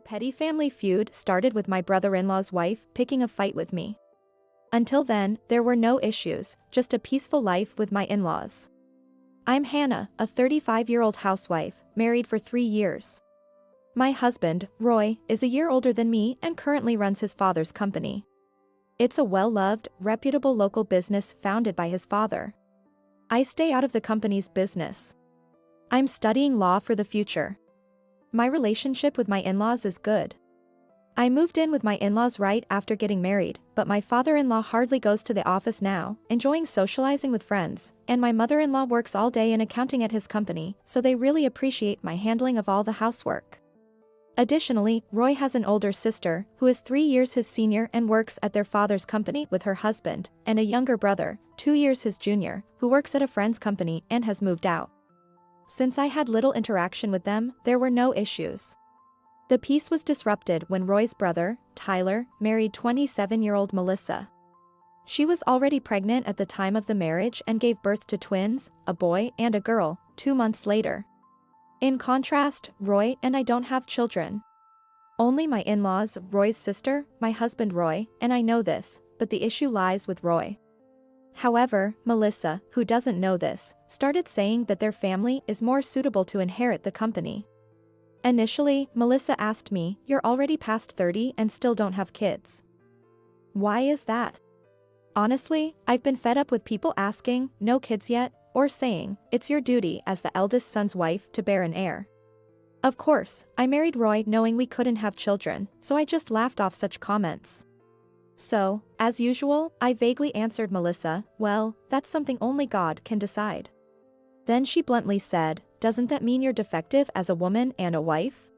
petty family feud started with my brother-in-law's wife picking a fight with me. Until then, there were no issues, just a peaceful life with my in-laws. I'm Hannah, a 35-year-old housewife, married for 3 years. My husband, Roy, is a year older than me and currently runs his father's company. It's a well-loved, reputable local business founded by his father. I stay out of the company's business. I'm studying law for the future. My relationship with my in-laws is good. I moved in with my in-laws right after getting married, but my father-in-law hardly goes to the office now, enjoying socializing with friends, and my mother-in-law works all day in accounting at his company, so they really appreciate my handling of all the housework. Additionally, Roy has an older sister, who is 3 years his senior and works at their father's company with her husband, and a younger brother, 2 years his junior, who works at a friend's company and has moved out. Since I had little interaction with them, there were no issues. The peace was disrupted when Roy's brother, Tyler, married 27-year-old Melissa. She was already pregnant at the time of the marriage and gave birth to twins, a boy and a girl, 2 months later. In contrast, Roy and I don't have children. Only my in-laws, Roy's sister, my husband Roy, and I know this, but the issue lies with Roy. However, Melissa, who doesn't know this, started saying that their family is more suitable to inherit the company. Initially, Melissa asked me, "You're already past 30 and still don't have kids. Why is that?" Honestly, I've been fed up with people asking, "No kids yet?" or saying, "It's your duty as the eldest son's wife to bear an heir." Of course, I married Roy knowing we couldn't have children, so I just laughed off such comments. So, as usual, I vaguely answered Melissa, "Well, that's something only God can decide." Then she bluntly said, "Doesn't that mean you're defective as a woman and a wife?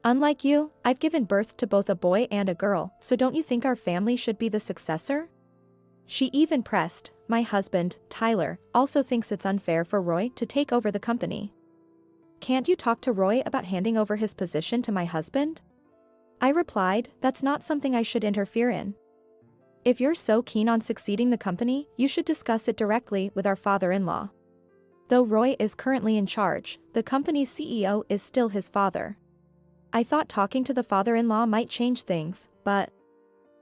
Unlike you, I've given birth to both a boy and a girl, so don't you think our family should be the successor?" She even pressed, "My husband, Tyler, also thinks it's unfair for Roy to take over the company. Can't you talk to Roy about handing over his position to my husband?" I replied, "That's not something I should interfere in. If you're so keen on succeeding the company, you should discuss it directly with our father-in-law. Though Roy is currently in charge, the company's CEO is still his father. I thought talking to the father-in-law might change things, but..."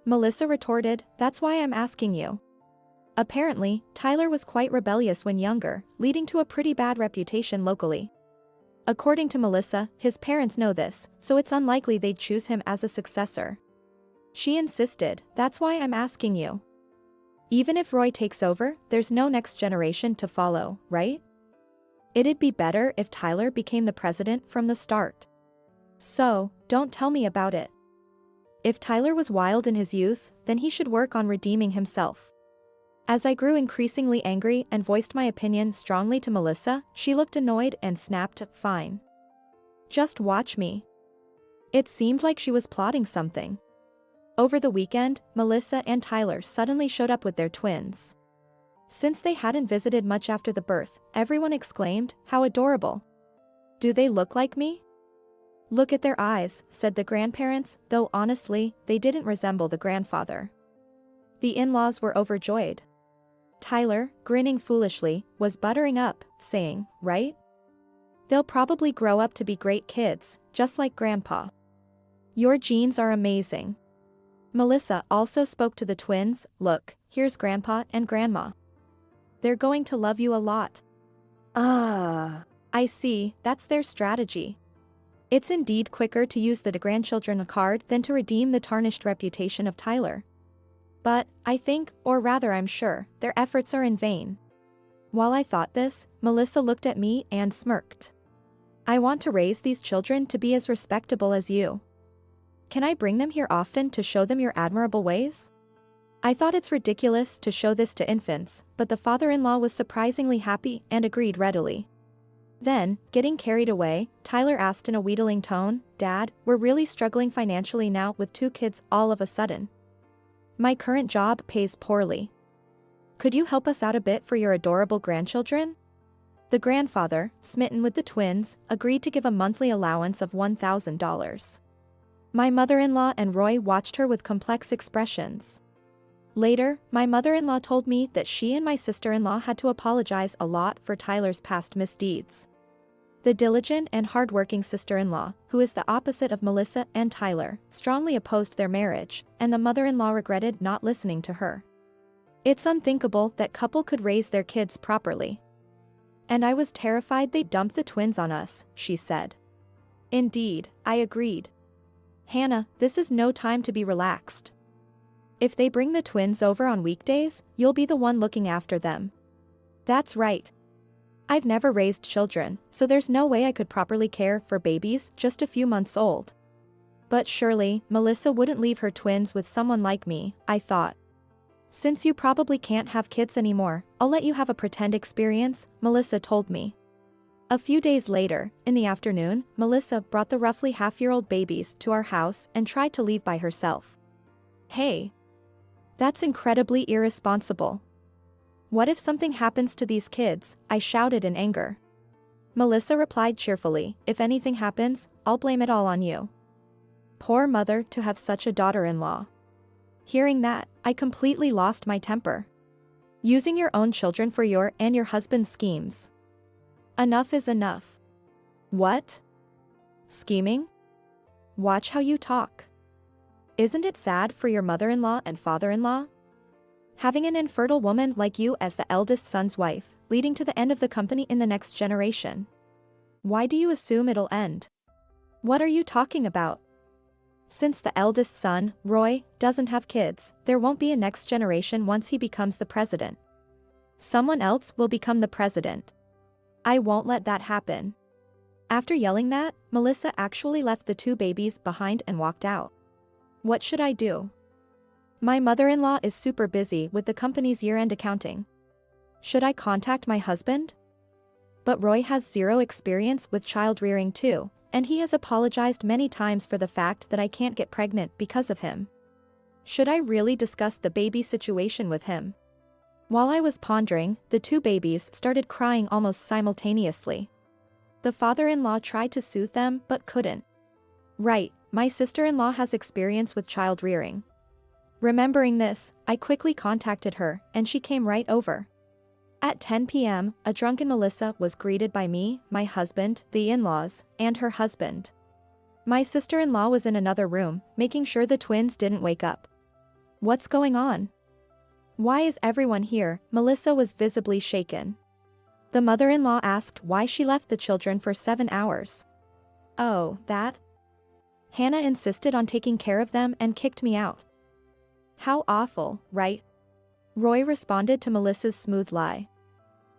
Melissa retorted, "That's why I'm asking you." Apparently, Tyler was quite rebellious when younger, leading to a pretty bad reputation locally. According to Melissa, his parents know this, so it's unlikely they'd choose him as a successor. She insisted, "That's why I'm asking you. Even if Roy takes over, there's no next generation to follow, right? It'd be better if Tyler became the president from the start. So, don't tell me about it. If Tyler was wild in his youth, then he should work on redeeming himself." As I grew increasingly angry and voiced my opinion strongly to Melissa, she looked annoyed and snapped, "Fine. Just watch me." It seemed like she was plotting something. Over the weekend, Melissa and Tyler suddenly showed up with their twins. Since they hadn't visited much after the birth, everyone exclaimed, "How adorable. Do they look like me?" "Look at their eyes," said the grandparents, though honestly, they didn't resemble the grandfather. The in-laws were overjoyed. Tyler, grinning foolishly, was buttering up, saying, "Right? They'll probably grow up to be great kids, just like Grandpa. Your genes are amazing." Melissa also spoke to the twins, "Look, here's Grandpa and Grandma. They're going to love you a lot." "Ah, I see, that's their strategy. It's indeed quicker to use the grandchildren card than to redeem the tarnished reputation of Tyler. But, I think, or rather I'm sure, their efforts are in vain." While I thought this, Melissa looked at me and smirked. "I want to raise these children to be as respectable as you. Can I bring them here often to show them your admirable ways?" I thought it's ridiculous to show this to infants, but the father-in-law was surprisingly happy and agreed readily. Then, getting carried away, Tyler asked in a wheedling tone, "Dad, we're really struggling financially now with 2 kids all of a sudden. My current job pays poorly. Could you help us out a bit for your adorable grandchildren?" The grandfather, smitten with the twins, agreed to give a monthly allowance of $1,000. My mother-in-law and Roy watched her with complex expressions. Later, my mother-in-law told me that she and my sister-in-law had to apologize a lot for Tyler's past misdeeds. The diligent and hardworking sister-in-law, who is the opposite of Melissa and Tyler, strongly opposed their marriage, and the mother-in-law regretted not listening to her. It's unthinkable that couple could raise their kids properly. And I was terrified they'd dump the twins on us, she said. Indeed, I agreed. Hannah, this is no time to be relaxed. If they bring the twins over on weekdays, you'll be the one looking after them. That's right. I've never raised children, so there's no way I could properly care for babies just a few months old. But surely, Melissa wouldn't leave her twins with someone like me, I thought. Since you probably can't have kids anymore, I'll let you have a pretend experience, Melissa told me. A few days later, in the afternoon, Melissa brought the roughly half-year-old babies to our house and tried to leave by herself. Hey! That's incredibly irresponsible. What if something happens to these kids? I shouted in anger. Melissa replied cheerfully, if anything happens, I'll blame it all on you. Poor mother to have such a daughter-in-law. Hearing that, I completely lost my temper. Using your own children for your and your husband's schemes. Enough is enough. What? Scheming? Watch how you talk. Isn't it sad for your mother-in-law and father-in-law? Having an infertile woman like you as the eldest son's wife, leading to the end of the company in the next generation. Why do you assume it'll end? What are you talking about? Since the eldest son, Roy, doesn't have kids, there won't be a next generation once he becomes the president. Someone else will become the president. I won't let that happen. After yelling that, Melissa actually left the two babies behind and walked out. What should I do? My mother-in-law is super busy with the company's year-end accounting. Should I contact my husband? But Roy has zero experience with child rearing too, and he has apologized many times for the fact that I can't get pregnant because of him. Should I really discuss the baby situation with him? While I was pondering, the two babies started crying almost simultaneously. The father-in-law tried to soothe them but couldn't. Right, my sister-in-law has experience with child rearing. Remembering this, I quickly contacted her, and she came right over. At 10 p.m., a drunken Melissa was greeted by me, my husband, the in-laws, and her husband. My sister-in-law was in another room, making sure the twins didn't wake up. What's going on? Why is everyone here? Melissa was visibly shaken. The mother-in-law asked why she left the children for 7 hours. Oh, that? Hannah insisted on taking care of them and kicked me out. How awful, right? Roy responded to Melissa's smooth lie.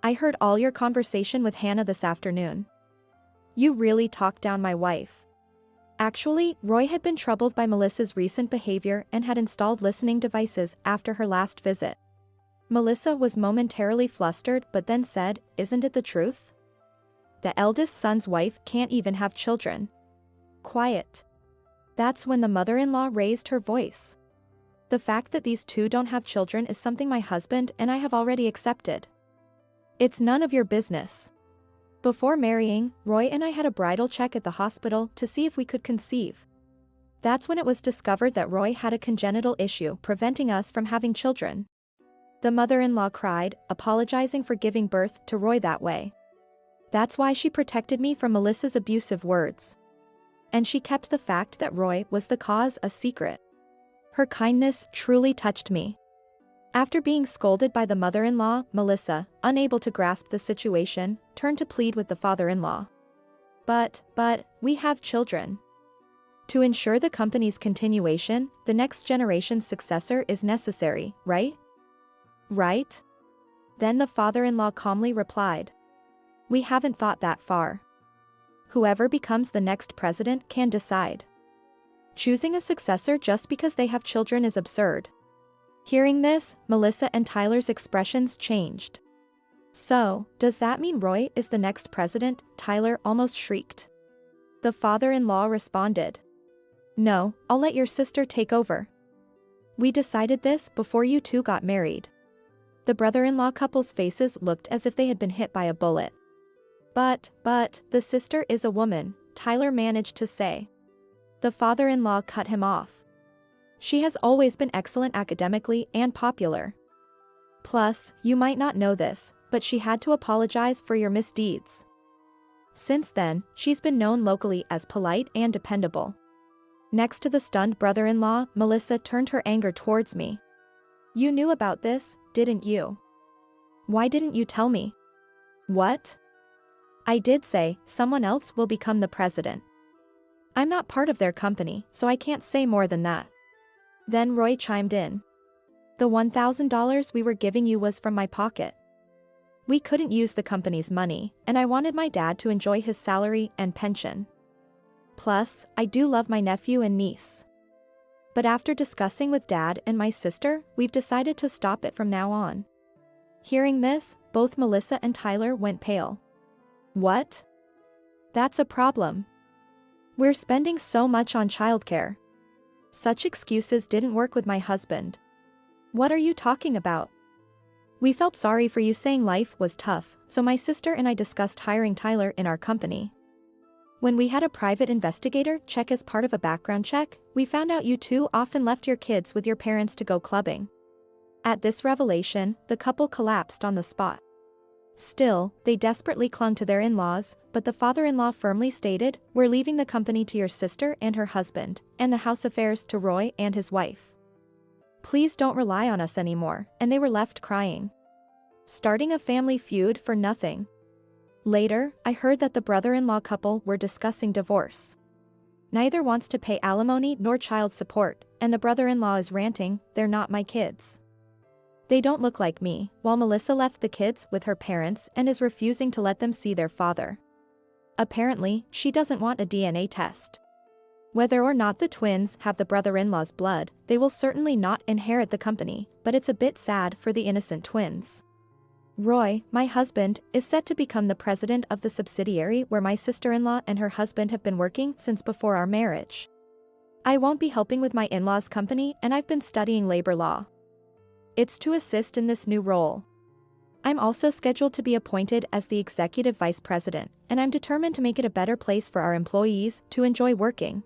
I heard all your conversation with Hannah this afternoon. You really talked down my wife. Actually, Roy had been troubled by Melissa's recent behavior and had installed listening devices after her last visit. Melissa was momentarily flustered but then said, isn't it the truth? The eldest son's wife can't even have children. Quiet. That's when the mother-in-law raised her voice. The fact that these two don't have children is something my husband and I have already accepted. It's none of your business. Before marrying, Roy and I had a bridal check at the hospital to see if we could conceive. That's when it was discovered that Roy had a congenital issue preventing us from having children. The mother-in-law cried, apologizing for giving birth to Roy that way. That's why she protected me from Melissa's abusive words. And she kept the fact that Roy was the cause a secret. Her kindness truly touched me. After being scolded by the mother-in-law, Melissa, unable to grasp the situation, turned to plead with the father-in-law. But, we have children. To ensure the company's continuation, the next generation's successor is necessary, right? Right? Then the father-in-law calmly replied. We haven't thought that far. Whoever becomes the next president can decide. Choosing a successor just because they have children is absurd. Hearing this, Melissa and Tyler's expressions changed. So, does that mean Roy is the next president? Tyler almost shrieked. The father-in-law responded. No, I'll let your sister take over. We decided this before you two got married. The brother-in-law couple's faces looked as if they had been hit by a bullet. But, the sister is a woman, Tyler managed to say. The father-in-law cut him off. She has always been excellent academically and popular. Plus, you might not know this, but she had to apologize for your misdeeds. Since then, she's been known locally as polite and dependable. Next to the stunned brother-in-law, Melissa turned her anger towards me. You knew about this, didn't you? Why didn't you tell me? What? I did say, someone else will become the president. I'm not part of their company, so I can't say more than that. Then Roy chimed in. The $1,000 we were giving you was from my pocket. We couldn't use the company's money, and I wanted my dad to enjoy his salary and pension. Plus, I do love my nephew and niece. But after discussing with Dad and my sister, we've decided to stop it from now on. Hearing this, both Melissa and Tyler went pale. What? That's a problem. We're spending so much on childcare. Such excuses didn't work with my husband. What are you talking about? We felt sorry for you saying life was tough, so my sister and I discussed hiring Tyler in our company. When we had a private investigator check as part of a background check, we found out you two often left your kids with your parents to go clubbing. At this revelation, the couple collapsed on the spot. Still, they desperately clung to their in-laws, but the father-in-law firmly stated, we're leaving the company to your sister and her husband, and the house affairs to Roy and his wife. Please don't rely on us anymore, and they were left crying. Starting a family feud for nothing. Later, I heard that the brother-in-law couple were discussing divorce. Neither wants to pay alimony nor child support, and the brother-in-law is ranting, they're not my kids. They don't look like me, while Melissa left the kids with her parents and is refusing to let them see their father. Apparently, she doesn't want a DNA test. Whether or not the twins have the brother-in-law's blood, they will certainly not inherit the company, but it's a bit sad for the innocent twins. Roy, my husband, is set to become the president of the subsidiary where my sister-in-law and her husband have been working since before our marriage. I won't be helping with my in-laws' company, and I've been studying labor law. It's to assist in this new role. I'm also scheduled to be appointed as the executive vice president, and I'm determined to make it a better place for our employees to enjoy working.